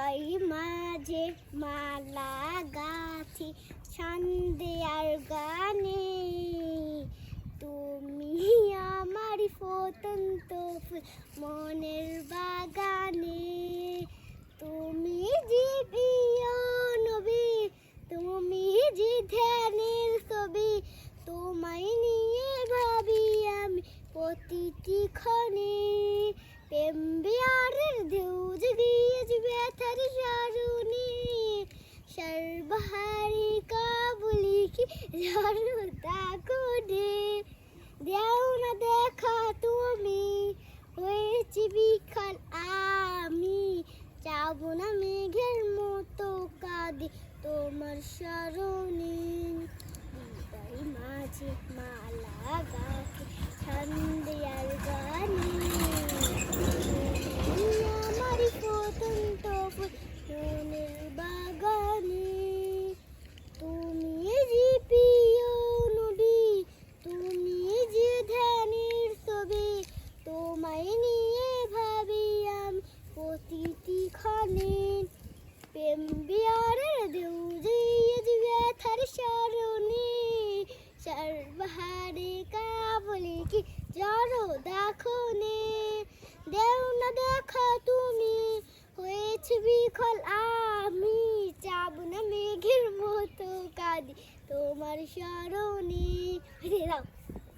হৃদয় মাঝে মালা গাথি সন্ধ্যার গানে, তুমি আমার ফুটন্ত ফুল মনের বাগানে। তুমি যে প্রিয় নবী, তুমি যে ধ্যানের ছবি, তোমায় নিয়ে ভাবি আমি প্রতিটি ক্ষণে। প্রেম বিহারের ঢেউ জুগিয়ে ব্যথার স্মরণে, সর্বহারি কাবুলি কি জড়তা করে। দেও না দেখা তুমি, হয়েছি বিকাল আমি, যাব না মেঘের মতো কাঁদি তোমার স্মরণে। হৃদয় মাঝে মালা গাথি সন্ধ্যার গানে, তুমি আমার ফুটন্ত ফুল মনের বাগানে। তুমি যে প্রিয় নবী, তুমি যে ধ্যানের ছবি, তোমায় নিয়ে ভাবি আমি প্রতিটি ক্ষণে। প্রেম বিহারের ঢেউ জুগিয়ে ব্যথার স্মরণে, সর্বহারি কাবুলি কি জড়তা ক্ষণে। দেও না দেখা তুমি, হয়েছে বিকল আমি, যাব না মেঘের মতো কাঁদি তোমার স্মরণে।